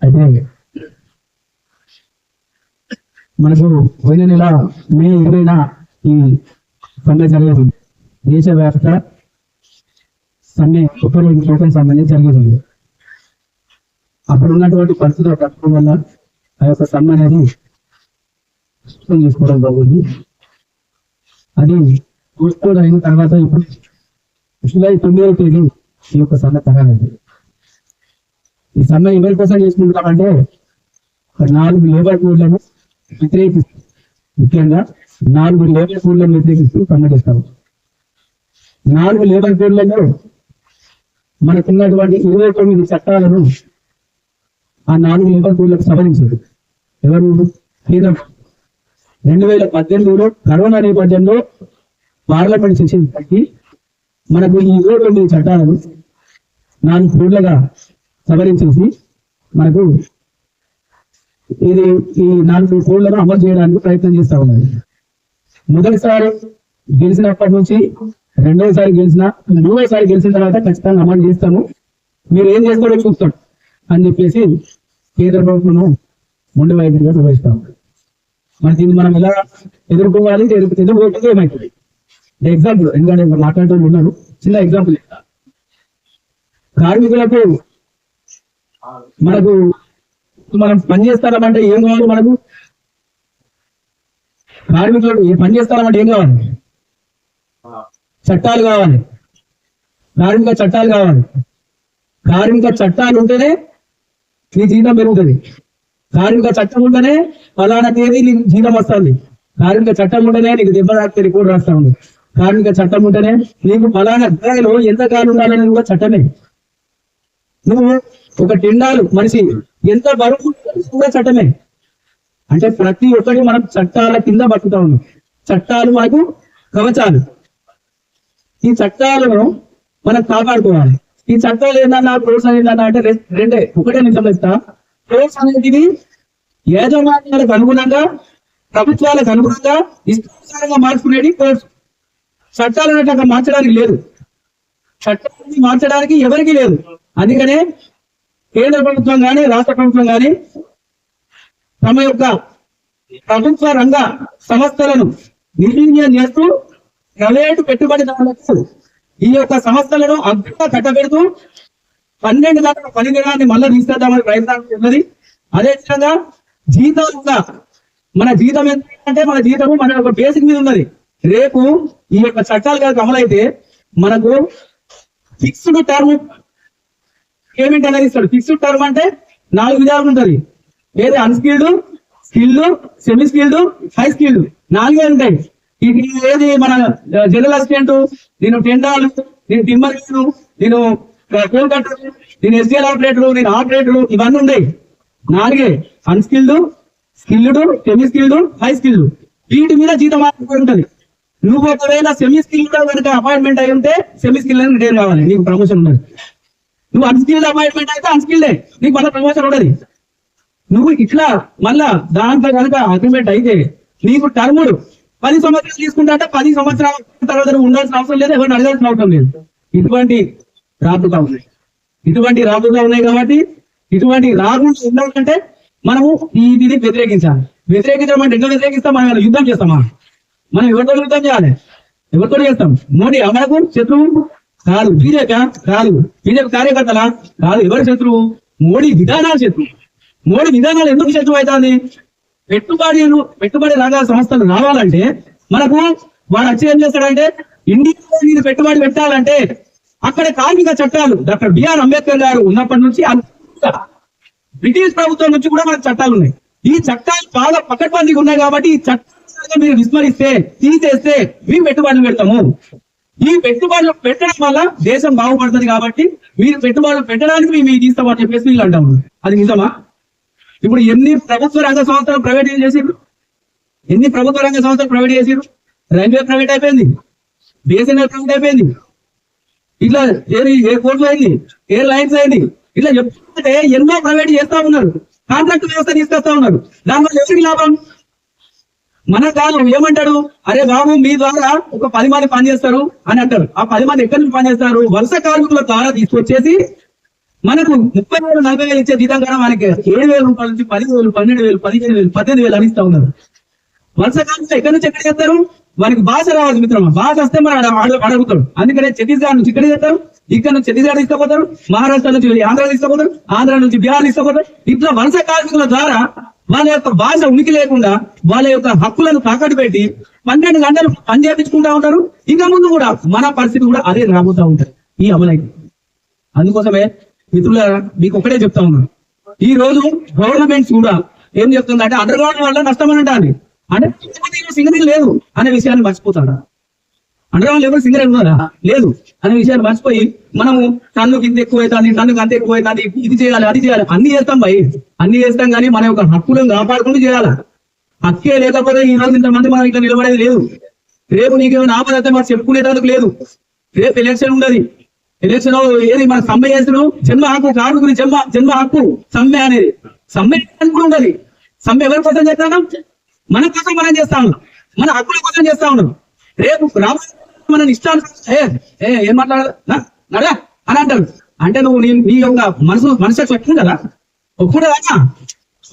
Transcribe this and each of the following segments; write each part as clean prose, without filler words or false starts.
అయితే మనకు పోయిన నెల మే 20న ఈ సమ్మె జరిగేది, దేశవ్యాప్త సమ్మె ఓపెన్ సమ్మె జరిగేది. అప్పుడు ఉన్నటువంటి పరిస్థితుల తప్పడం వల్ల ఆ యొక్క సమ్మె అనేది తీసుకోవడం బాగుంది. అది పూర్తిగా అయిన తర్వాత ఇప్పుడు జూలై 9వ తేదీ ఈ యొక్క సమ్మె తరగలేదు. ఈ సమ్మె ఎవరి కోసం చేసుకుంటామంటే 4 లేబర్ కోడ్లను వ్యతిరేకిస్తూ, ముఖ్యంగా 4 లేబర్ కోడ్లను వ్యతిరేకిస్తూ సమ్మె చేస్తాము. 4 లేబర్ కోడ్లలో మనకున్నటువంటి 29 చట్టాలను ఆ 4 లేబర్ కోడ్లకు సవరించారు. ఎవరు? కేంద్రం 2018లో కరోనా నేపథ్యంలో పార్లమెంట్ సెషన్ బట్టి మనకు ఈ 29 చట్టాలను 4 కోడ్లుగా సవరించేసి మనకు ఇది ఈ 4 కోడ్లను అమలు చేయడానికి ప్రయత్నం చేస్తా ఉన్నది. మొదటిసారి గెలిచినప్పటి నుంచి రెండోసారి గెలిచిన, మూడోసారి గెలిచిన తర్వాత ఖచ్చితంగా అమలు చేస్తాము, మీరు ఏం చేసుకోవడం చూస్తాం అని చెప్పేసి కేంద్ర ప్రభుత్వం ముందు వైపుగా వివరిస్తాము. మరి దీన్ని మనం ఎలా ఎదుర్కోవాలి, ఎదుర్కోవడానికి ఏమవుతుంది? ఎగ్జాంపుల్, ఎందుకంటే మాట్లాడుతూ ఉన్నారు, చిన్న ఎగ్జాంపుల్. కార్మికులకు మనకు మనం పని చేస్తామంటే ఏం కావాలి? మనకు కార్మికులకు పని చేస్తామంటే ఏం కావాలి? చట్టాలు కావాలి, కార్మిక చట్టాలు కావాలి. కార్మిక చట్టాలు ఉంటేనే నీ జీతం పెరుగుతుంది. కార్మిక చట్టం ఉంటేనే ఫలానా తేదీ నీకు జీతం వస్తుంది. కార్మిక చట్టం ఉంటేనే నీకు దెబ్బ తాకితే రిపోర్ట్ రాస్తా ఉంది. కార్మిక చట్టం ఉంటేనే నీకు ఫలానా స్థాయిలో ఎంత కాలం ఉండాలనేది కూడా చట్టమే. నువ్వు ఒక టెండాలు మనిషి ఎంత బరువు కూడా చట్టమే. అంటే ప్రతి ఒక్కటి మనం చట్టాల కింద బతుకుతా ఉన్నాం. చట్టాలు మనకు కవచాలు. ఈ చట్టాలను మనం కాపాడుకోవాలి. ఈ చట్టాలు ఏంటన్నా, కోర్స్ ఏంటన్నా అంటే రెండే. ఒకటే నిజం చెప్తా, కోర్స్ అనేది యాజమాన్యాలకు అనుగుణంగా, ప్రభుత్వాలకు అనుగుణంగా ఇష్టానుసారంగా మార్చుకునేది కోర్స్. చట్టాలు అనేట్టు మార్చడానికి లేదు, చట్టాన్ని మార్చడానికి ఎవరికి లేదు. అందుకనే కేంద్ర ప్రభుత్వం కానీ రాష్ట్ర ప్రభుత్వం కానీ తమ యొక్క ప్రభుత్వ రంగ సంస్థలను నిర్వీర్యం చేస్తూ ప్రైవేటు పెట్టుబడిదారులకు ఈ యొక్క సంస్థలను అగ్గా కట్టబెడుతూ 12 గంటల పని దినాన్ని మళ్ళీ తీసుకెళ్దామని ప్రయత్నం ఉన్నది. అదేవిధంగా జీతాలు కూడా, మన జీతం ఏంటంటే మన జీతము మన యొక్క బేసిక్ మీద ఉన్నది. రేపు ఈ యొక్క చట్టాలు కనుక అమలైతే మనకు ఫిక్స్డ్ టర్మ్ పేమెంట్ అనేది ఇస్తాడు. ఫిక్స్డ్ టర్మ్ అంటే 4 విధాలు ఉంటుంది. ఏది? Unskilled, skilled, semi skilled, high skilled, 4 ఉంటాయి. ఇది ఏది? మన జనరల్ అసిస్టెంట్, నేను టెండాలు, నేను టిమ్మర్స్, నేను కోల్ కట్టర్, నేను ఎస్డిఎల్ ఆపరేటర్, నేను ఆపరేటర్, ఇవన్నీ ఉన్నాయి. 4 unskilled, skilled, semi skilled, high skilled. వీటి మీద జీతం ఉంటుంది. నువ్వు ఒకవేళ సెమీ స్కిల్డ్ కనుక అపాయింట్మెంట్ అయి ఉంటే సెమీ స్కిల్డ్ అని రిటైర్ కావాలి, నీకు ప్రమోషన్ ఉండదు. నువ్వు అన్స్కిల్డ్ అపాయింట్మెంట్ అయితే అన్స్కిల్డే, నీకు మళ్ళీ ప్రమోషన్ ఉండదు. నువ్వు ఇట్లా మళ్ళా దాంట్లో కనుక అగ్రిమెంట్ అయితే నీకు టర్ములు 10 సంవత్సరాలు తీసుకుంటా అంటే 10 సంవత్సరాల తర్వాత ఉండాల్సిన అవసరం లేదు, ఎవరిని అడగాల్సిన అవసరం లేదు. ఇటువంటి రాబోతా ఉన్నాయి కాబట్టి ఇటువంటి రాకుండా ఉండాలంటే మనము ఇది వ్యతిరేకించాలి. వ్యతిరేకించడం అంటే ఎట్లా వ్యతిరేకిస్తాం? మనం యుద్ధం చేస్తామా? మనం ఎవరితో యుద్ధం చేయాలి? ఎవరితో చేస్తాం? మోడీ మనకు శత్రువు కాదు, బీజేపీ కాదు, బీజేపీ కార్యకర్తలా కాదు. ఎవరి శత్రువు? మోడీ విధానాలు శత్రువు. మోడీ విధానాలు ఎందుకు శత్రువు అవుతుంది? పెట్టుబడి రంగ సంస్థలు రావాలంటే మనకు వాడు వచ్చి ఏం చేస్తాడంటే, ఇండియాలో మీరు పెట్టుబడి పెట్టాలంటే అక్కడ కార్మిక చట్టాలు డాక్టర్ బిఆర్ అంబేద్కర్ గారు ఉన్నప్పటి నుంచి బ్రిటిష్ ప్రభుత్వం నుంచి కూడా మనకు చట్టాలు ఉన్నాయి. ఈ చట్టాలు బాగా పకడ్బందీగా ఉన్నాయి కాబట్టి ఈ చట్టాలు మీరు విస్మరిస్తే, తీసేస్తే మేము పెట్టుబడులు పెడతాము. ఈ పెట్టుబడులు పెట్టడం వల్ల దేశం బాగుపడుతుంది కాబట్టి మీరు పెట్టుబడులు పెట్టడానికి మేము తీస్తామని చెప్పేసి వీళ్ళు అంటాము. అది నిజమా? ఇప్పుడు ఎన్ని ప్రభుత్వ రంగ సంస్థలు ప్రైవేట్ చేసిరు? రైల్వే ప్రైవేట్ అయిపోయింది, బిఎస్ఎన్ఎల్ ప్రైవేట్ అయిపోయింది, ఇట్లా ఎయిర్పోర్ట్లు అయింది, ఎయిర్ లైన్స్ అయింది. ఇట్లా చెప్తుంటే ఎన్నో ప్రైవేట్ చేస్తా ఉన్నారు, కాంట్రాక్ట్ వ్యవస్థ తీసుకొస్తా ఉన్నారు. దానివల్ల ఎవరికి లాభం? మన కాదు ఏమంటాడు, అరే బాబు మీ ద్వారా ఒక 10 మంది పనిచేస్తారు అని అంటారు. ఆ 10 మంది ఎక్కడి నుంచి పనిచేస్తారు? వలస కార్మికుల ద్వారా తీసుకొచ్చేసి మనకు 30,000 40,000 ఇచ్చే జీతం కూడా మనకి 7,000 రూపాయల నుంచి 10,000 12,000 15,000 18,000 అని ఇస్తా ఉన్నారు. వర్షకాలంలో ఎక్కడి నుంచి ఎక్కడ చేస్తారు? మనకి భాష రావాలి మిత్రమా, భాష వస్తే మన అడుగుతాడు. అందుకనే ఛత్తీస్గఢ్ నుంచి ఇక్కడ చేస్తారు, ఇక్కడ నుంచి ఛత్తీస్గఢ్ తీసుకుపోతారు, మహారాష్ట్ర నుంచి ఆంధ్ర తీసుకుపోతారు, ఆంధ్ర నుంచి బీహార్ తీసుకుపోతారు. ఇట్లా వలస కార్మికుల ద్వారా వాళ్ళ యొక్క భాష ఉనికి లేకుండా వాళ్ళ యొక్క హక్కులను తాకట్టు పెట్టి 12 గంటలు పని చేయించుకుంటా ఉంటారు. ఇంకా ముందు కూడా మన పరిస్థితి కూడా అదే రాబోతా ఉంటారు ఈ అమలైతే. అందుకోసమే మిత్రులారా మీకు ఒకటే చెప్తా ఉన్నాను, ఈ రోజు గవర్నమెంట్స్ కూడా ఏం చెప్తుందంటే అండర్ గ్రౌండ్ వల్ల నష్టం అని అంటారు. అంటే సింగరేణి లేదు అనే విషయాన్ని మర్చిపోతాడా? అండర్ గ్రౌండ్ లేబర్ సింగరేణి ఉన్నారా? లేదు అనే విషయాన్ని మర్చిపోయి మనము టన్నుకి ఇంత ఎక్కువ అవుతుంది, టన్నుకి అంత ఎక్కువ అవుతుంది, ఇది చేయాలి అది చేయాలి అన్ని చేస్తాం భయ్, అన్ని చేస్తాం కానీ మన యొక్క హక్కులను కాపాడుకుంటూ చేయాలి. హక్కే లేకపోతే ఈ రోజు ఇంతమంది మనం ఇట్లా నిలబడేది లేదు. రేపు నీకేమైనా ఆపదైతే మాకు చెప్పుకునేదానికి లేదు. రేపు ఎలక్షన్ ఉండదు. ఎలక్షన్ ఏది మన సమ్మె చేస్తున్నాం, జన్మ హక్కు కార్మికుని జన్మ హక్కు సమ్మె అనేది. సమ్మె కూడా ఉండాలి. సమ్మె ఎవరి కోసం చేస్తాం? మన కోసం మనం చేస్తా ఉన్నాం, మన హక్కుల కోసం చేస్తా ఉన్నాం. రేపు మన ఇష్టాలు ఏం మాట్లాడాలా అని అంటారు. అంటే నువ్వు నీ యొక్క మనసు చెప్పుకుంటారా? ఒప్పుకుంటా?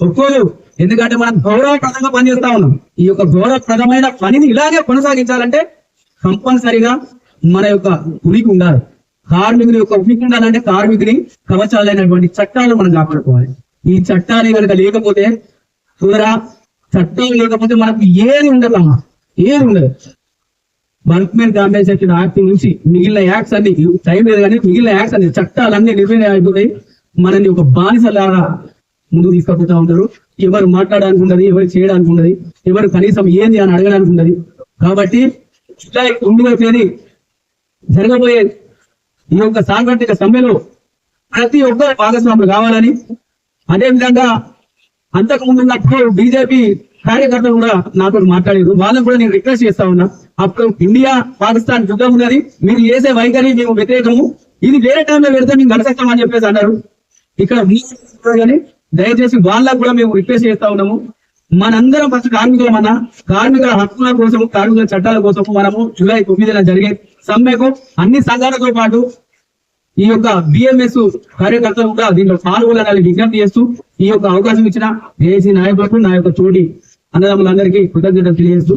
ఒప్పుకోదు. ఎందుకంటే మనం గౌరవప్రదంగా పనిచేస్తా ఉన్నాం. ఈ యొక్క గౌరవప్రదమైన పనిని ఇలాగే కొనసాగించాలంటే కంపల్సరిగా మన యొక్క ఉనికి ఉండాలి. కార్మికుని యొక్క ఉనికి ఉండాలంటే కార్మికుని కవచాలైనటువంటి చట్టాలు మనం కాపాడుకోవాలి. ఈ చట్టాలు కనుక లేకపోతే చూడరా, చట్టాలు లేకపోతే మనకు ఏది ఉండదమ్మా, ఏది ఉండదు. వర్క్మెన్ కాంపెన్సేషన్ యాక్ట్ నుంచి మిగిలిన యాక్ట్స్ అన్ని టైం లేదు కానీ మిగిలిన యాక్ట్స్ అన్ని చట్టాలన్నీ నిర్ణయం అయిపోతాయి. మనల్ని ఒక బానిసలాగా ముందుకు తీసుకుపోతా ఉంటారు. ఎవరు మాట్లాడడానికి ఉండదు, ఎవరు చేయడానికి ఉండదు, ఎవరు కనీసం ఏంది అని అడగడానికి ఉండదు. కాబట్టి జూలై 9వ తేదీ జరగబోయే ఈ యొక్క సాంకేతిక సమ్మెలో ప్రతి ఒక్కరు భాగస్వాములు కావాలని, అదేవిధంగా అంతకు ముందు ఉన్నప్పుడు బీజేపీ కార్యకర్తలు కూడా నాతో మాట్లాడారు. వాళ్ళని కూడా నేను రిక్వెస్ట్ చేస్తా ఉన్నా, అప్పుడు ఇండియా పాకిస్తాన్ యుద్ధం ఉన్నది, మీరు చేసే వైఖరి మేము వ్యతిరేకము, ఇది వేరే టైంలో పెడితే మేము గడిచేస్తామని చెప్పేసి అన్నారు. ఇక్కడ కానీ దయచేసి వాళ్ళకు కూడా మేము రిక్వెస్ట్ చేస్తా ఉన్నాము, మనందరం ఫస్ట్ కార్మికులమన్నా కార్మికుల హక్కుల కోసం, కార్మికుల చట్టాల కోసం మనము జూలై 9న జరిగే సమ్మెకు అన్ని సంఘాలతో పాటు ఈ యొక్క బిఎంఎస్ కార్యకర్తలు కూడా దీంట్లో పాల్గొనాలని విజ్ఞప్తి చేస్తూ ఈ యొక్క అవకాశం ఇచ్చిన ఏసీ నాయకులకు, నా యొక్క తోటి అన్నదమ్ములందరికీ కృతజ్ఞతలు తెలియజేస్తూ